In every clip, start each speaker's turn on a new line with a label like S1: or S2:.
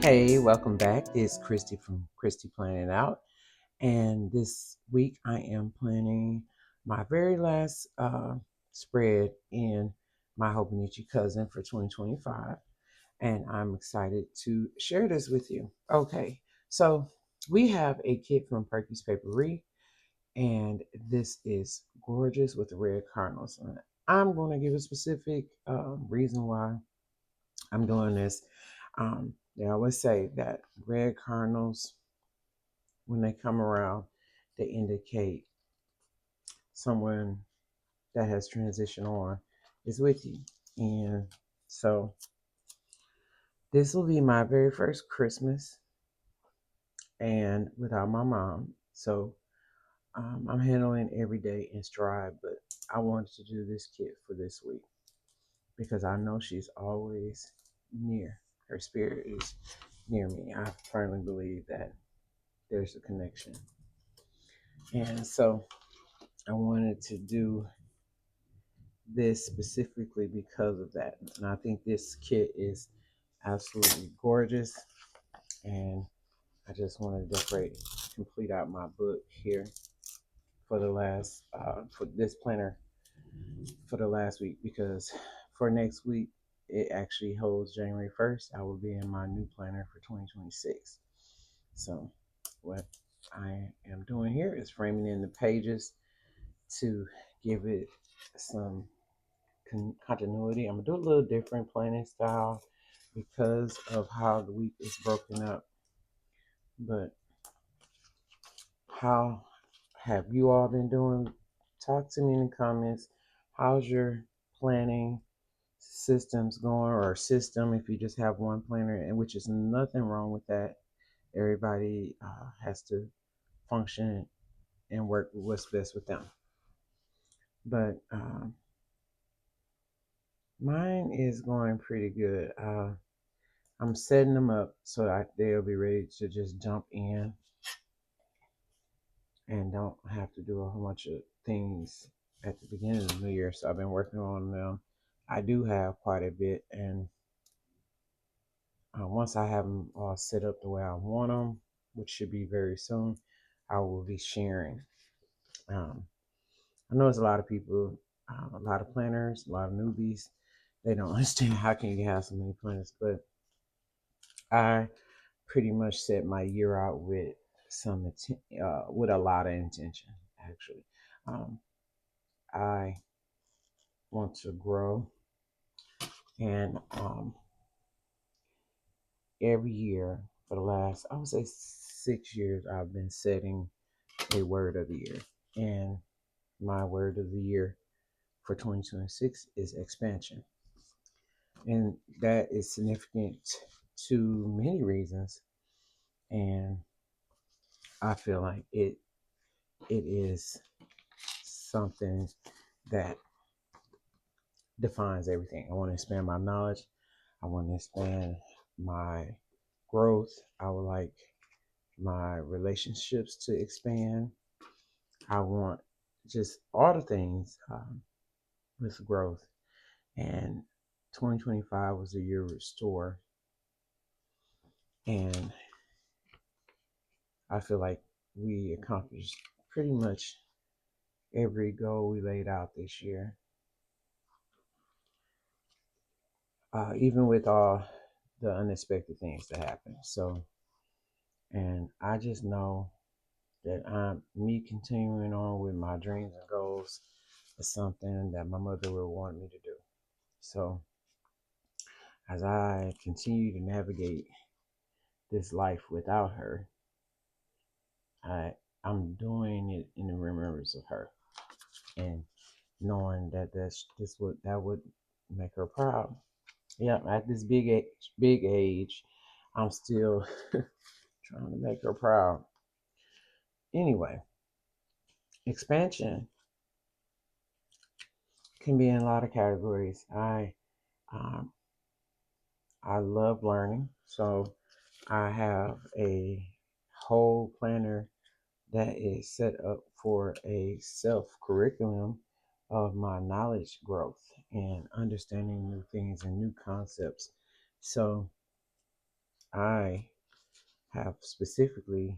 S1: Hey, welcome back. It's Christy from Christy Planning Out. And this week I am planning my very last spread in my Hobonichi Cousin for 2025. And I'm excited to share this with you. Okay, so we have a kit from Perky's Papery, and this is gorgeous with the red cardinals on it. I'm going to give a specific reason why I'm doing this. They always say that red cardinals, when they come around, they indicate someone that has transitioned on is with you. And so this will be my very first Christmas and without my mom. So I'm handling every day in stride, but I wanted to do this kit for this week because I know she's always near. Her spirit is near me. I firmly believe that there's a connection. And so I wanted to do this specifically because of that. And I think this kit is absolutely gorgeous. And I just want to complete out my book here for the last, for this planner for the last week, because for next week, it actually holds January 1st. I will be in my new planner for 2026. So what I am doing here is framing in the pages to give it some continuity. I'm gonna do a little different planning style because of how the week is broken up. But how have you all been doing? Talk to me in the comments. How's your planning systems going, or system if you just have one planner, and which is nothing wrong with that. Everybody has to function and work with what's best with them. But mine is going pretty good. I'm setting them up so that they'll be ready to just jump in and don't have to do a whole bunch of things at the beginning of the new year. So I've been working on them. I do have quite a bit, and once I have them all set up the way I want them, which should be very soon, I will be sharing. Um, I know there's a lot of people, a lot of planners, a lot of newbies. They don't understand how can you have so many planners, but I pretty much set my year out with with a lot of intention. Actually, um, I want to grow, and every year for the last, I would say, 6 years, I've been setting a word of the year, and my word of the year for 2026 is expansion, and that is significant to many reasons, and I feel like it is something that defines everything. I want to expand my knowledge. I want to expand my growth. I would like my relationships to expand. I want just all the things with growth. And 2025 was the year of restore. And I feel like we accomplished pretty much every goal we laid out this year. Even with all the unexpected things that happened. So, and I just know that me continuing on with my dreams and goals is something that my mother would want me to do. So, as I continue to navigate this life without her, I'm doing it in the remembrance of her, and knowing that that would make her proud. Yeah, at this big age, I'm still trying to make her proud. Anyway, expansion can be in a lot of categories. Um, I love learning, so I have a whole planner that is set up for a self curriculum of my knowledge growth and understanding new things and new concepts. So I have specifically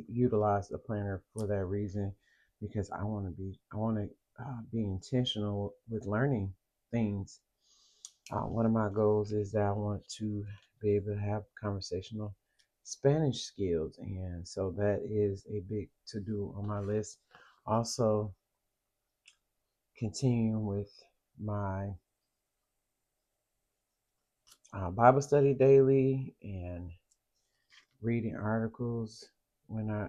S1: utilized a planner for that reason, because I want to be intentional with learning things. One of my goals is that I want to be able to have conversational Spanish skills, and so that is a big to do on my list. Also, continuing with my Bible study daily and reading articles. When I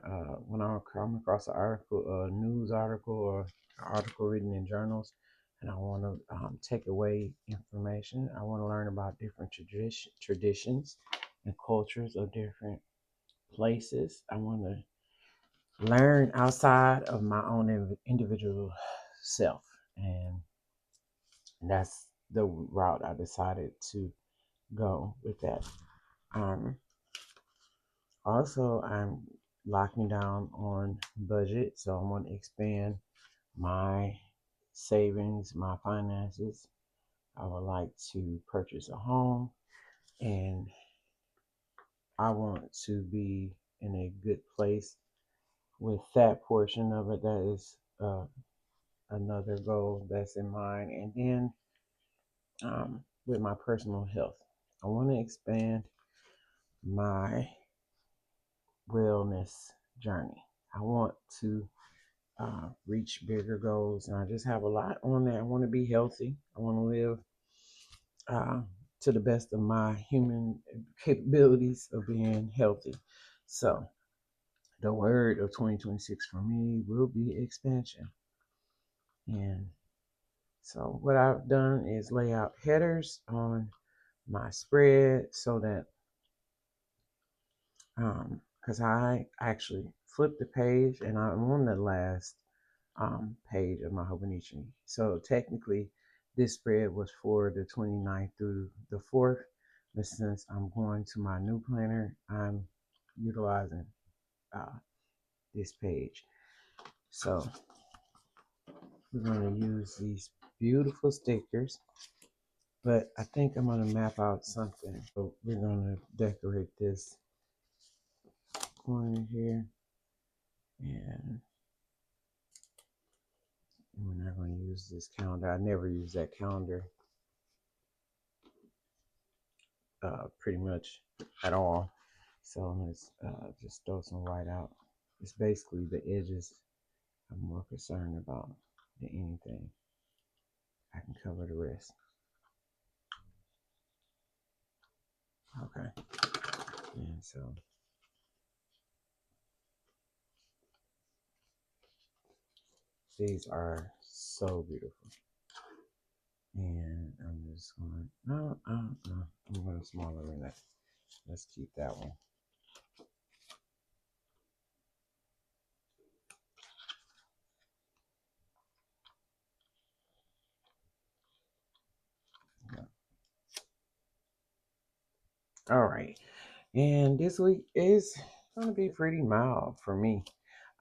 S1: come across an article, a news article, or an article written in journals, and I want to take away information. I want to learn about different traditions and cultures of different places. I want to learn outside of my own individual self, and that's the route I decided to go with that. Um, Also, I'm locking down on budget, so I want to expand my savings, my finances. I would like to purchase a home, and I want to be in a good place with that portion of it. That is another goal that's in mind. And then with my personal health, I want to expand my wellness journey. I want to reach bigger goals, and I just have a lot on there. I want to be healthy. I want to live uh, to the best of my human capabilities of being healthy. So, the word of 2026 for me will be expansion. And so, what I've done is lay out headers on my spread so that, because I actually flipped the page and I'm on the last page of my Hobonichi. So technically, this spread was for the 29th through the 4th, but since I'm going to my new planner, I'm utilizing uh, this page. So we're going to use these beautiful stickers, but I think I'm going to map out something. So we're going to decorate this corner here, and we're not going to use this calendar. I never use that calendar pretty much at all. So let's just throw some white out. It's basically the edges I'm more concerned about than anything. I can cover the rest. Okay. And so these are so beautiful. And I'm just going, no, I'm going smaller than that. Let's keep that one. Yeah. All right. And this week is going to be pretty mild for me.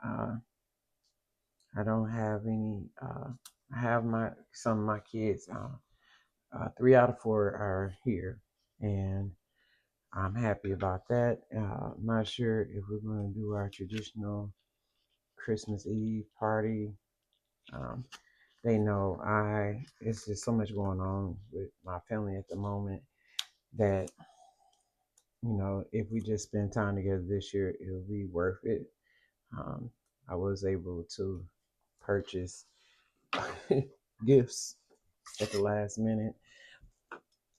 S1: Uh, I don't have any. I have some of my kids. 3 out of 4 are here, and I'm happy about that. I'm not sure if we're going to do our traditional Christmas Eve party. Um, they know it's just so much going on with my family at the moment that, if we just spend time together this year, it'll be worth it. Um, I was able to purchase gifts at the last minute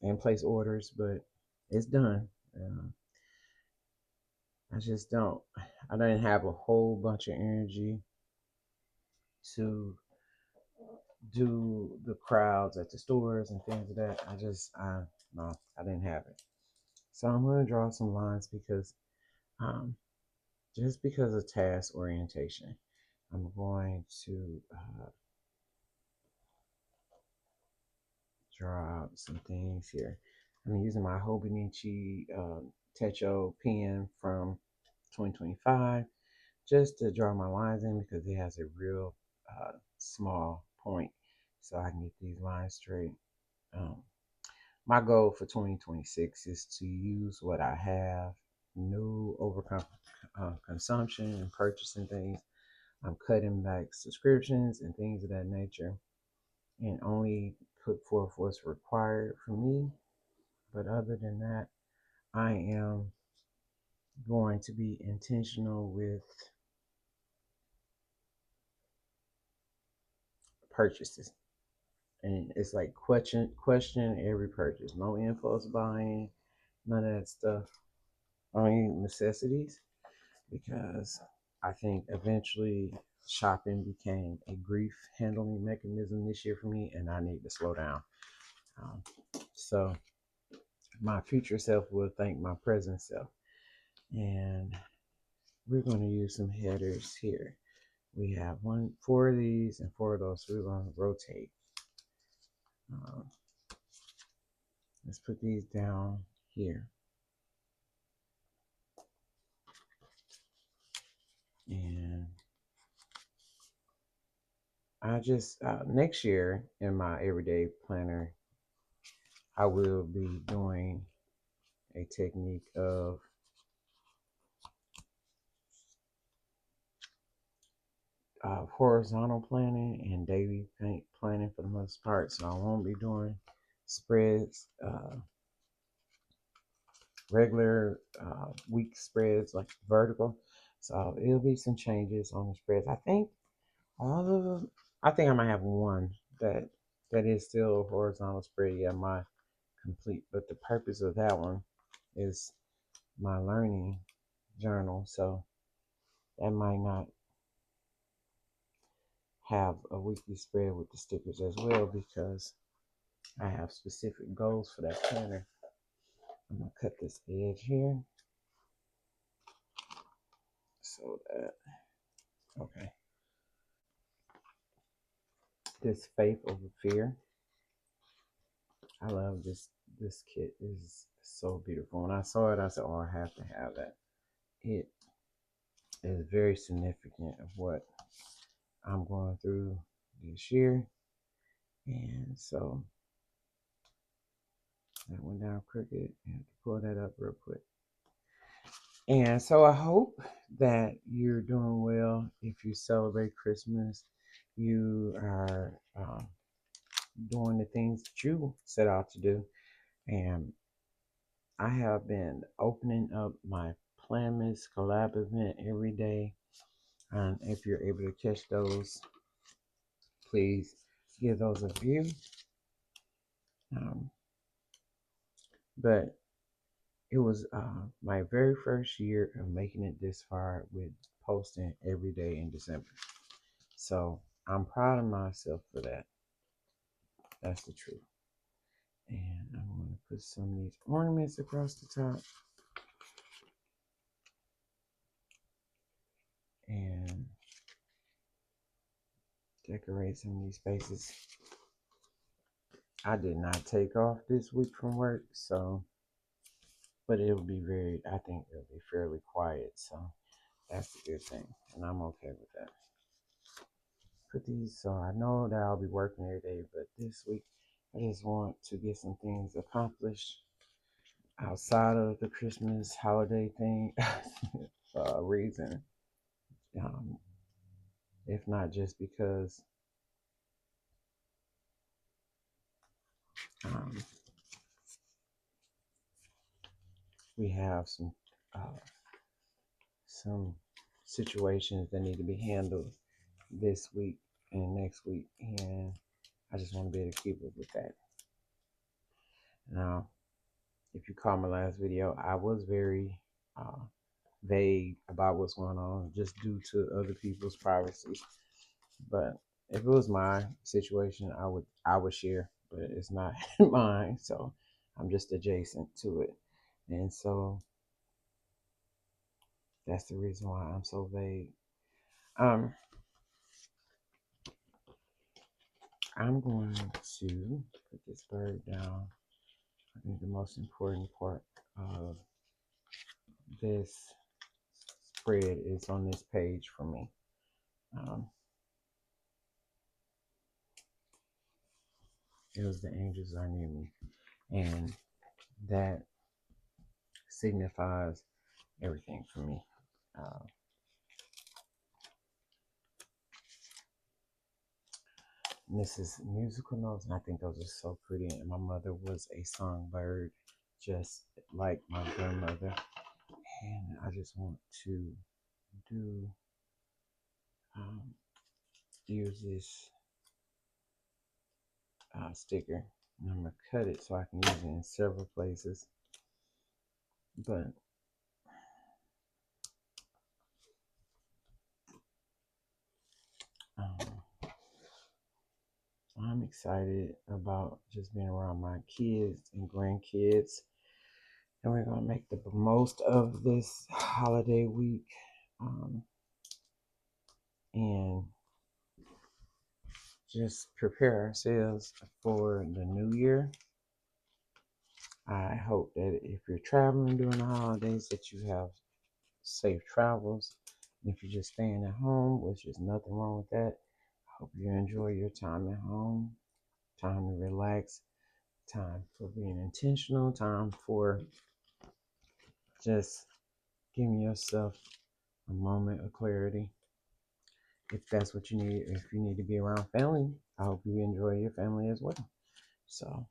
S1: and place orders, but it's done. I just don't. I didn't have a whole bunch of energy to do the crowds at the stores and things of that. No, I didn't have it. So I'm going to draw some lines because, um, just because of task orientation, I'm going to draw out some things here. I'm using my Hobonichi Techo pen from 2025 just to draw my lines in because it has a real small point, so I can get these lines straight. Um, my goal for 2026 is to use what I have, no over consumption and purchasing things. I'm cutting back subscriptions and things of that nature, and only put forth what's required for me. But other than that, I am going to be intentional with purchases. And it's like question every purchase. No impulse buying, none of that stuff. Only necessities, because I think eventually shopping became a grief handling mechanism this year for me, and I need to slow down. Um, so my future self will thank my present self. And we're going to use some headers here. We have four of these and four of those, so we're going to rotate. Um, let's put these down here. And I just, next year in my everyday planner, I will be doing a technique of horizontal planning and daily planning for the most part. So I won't be doing spreads, regular week spreads like vertical. So it'll be some changes on the spreads. I think all of them. I think I might have one that is still a horizontal spread. Yeah, my complete. But the purpose of that one is my learning journal. So that might not have a weekly spread with the stickers as well, because I have specific goals for that planner. I'm gonna cut this edge here so that, okay. This faith over fear. I love this kit. It is so beautiful. When I saw it, I said, "Oh, I have to have that." It is very significant of what I'm going through this year, and so that went down crooked. I have to pull that up real quick. And so I hope that you're doing well. If you celebrate Christmas, you are doing the things that you set out to do. And I have been opening up my Planmas collab event every day. And if you're able to catch those, please give those a view. But it was my very first year of making it this far with posting every day in December. So I'm proud of myself for that. That's the truth. And I'm going to put some of these ornaments across the top. And decorate some of these spaces. I did not take off this week from work, so, but it'll be I think it'll be fairly quiet, so that's the good thing, and I'm okay with that. Put these, so I know that I'll be working every day, but this week I just want to get some things accomplished outside of the Christmas holiday thing for a reason. If not just because we have some situations that need to be handled this week and next week, and I just want to be able to keep up with that. Now, if you caught my last video, I was very vague about what's going on just due to other people's privacy. But if it was my situation, I would share, but it's not mine, so I'm just adjacent to it. And so that's the reason why I'm so vague. I'm going to put this bird down. I think the most important part of this spread is on this page for me. It was the angels are near me. and that signifies everything for me. Uh, and this is musical notes, and I think those are so pretty. And my mother was a songbird, just like my grandmother. And I just want to do um, use this sticker. And I'm gonna cut it so I can use it in several places. But um, I'm excited about just being around my kids and grandkids. And we're going to make the most of this holiday week and just prepare ourselves for the new year. I hope that if you're traveling during the holidays that you have safe travels. And if you're just staying at home, which is nothing wrong with that, I hope you enjoy your time at home, time to relax, time for being intentional, time for just giving yourself a moment of clarity. If that's what you need, if you need to be around family, I hope you enjoy your family as well. So,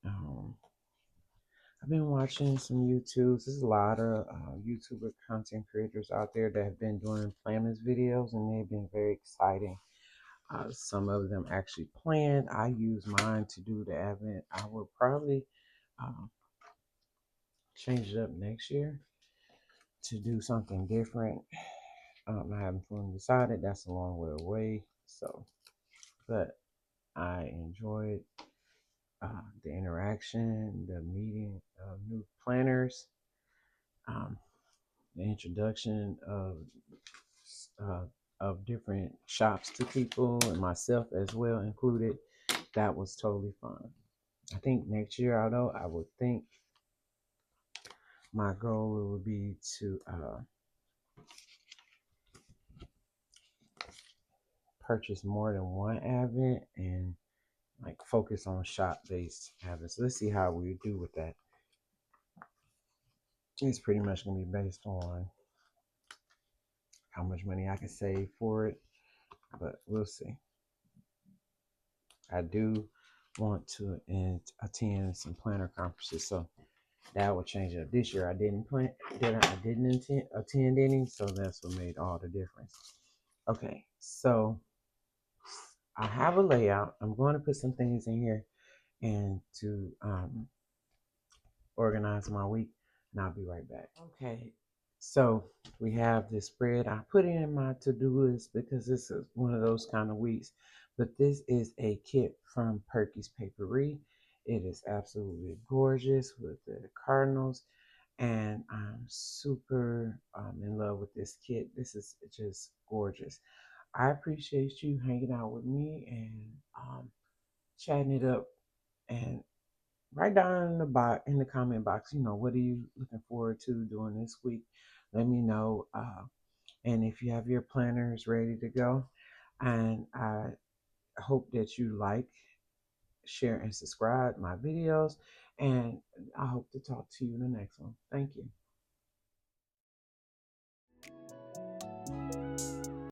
S1: um, I've been watching some YouTubes. There's a lot of YouTuber content creators out there that have been doing Playlist videos, and they've been very exciting. Some of them actually planned. I use mine to do the Advent. I will probably uh, change it up next year to do something different. I haven't fully decided. That's a long way away. So, but I enjoyed the interaction, the meeting of new planners, um, the introduction uh, of different shops to people and myself as well included. That was totally fun. I think next year, although I would think my goal would be to purchase more than one Advent and like focus on shop based Advent. So let's see how we do with that. It's pretty much gonna be based on how much money I can save for it, but we'll see. I do want to attend some planner conferences, so that will change it up. This year I didn't attend any, so that's what made all the difference. Okay, so I have a layout. I'm going to put some things in here and to organize my week, and I'll be right back. Okay, so we have this spread. I put it in my to-do list because this is one of those kind of weeks. But this is a kit from Perky's Papery. It is absolutely gorgeous with the cardinals, and I'm super in love with this kit. This is just gorgeous. I appreciate you hanging out with me and chatting it up. And write down in the box, in the comment box, what are you looking forward to doing this week? Let me know. And if you have your planners ready to go, and I hope that you like, share, and subscribe my videos. And I hope to talk to you in the next one. Thank you.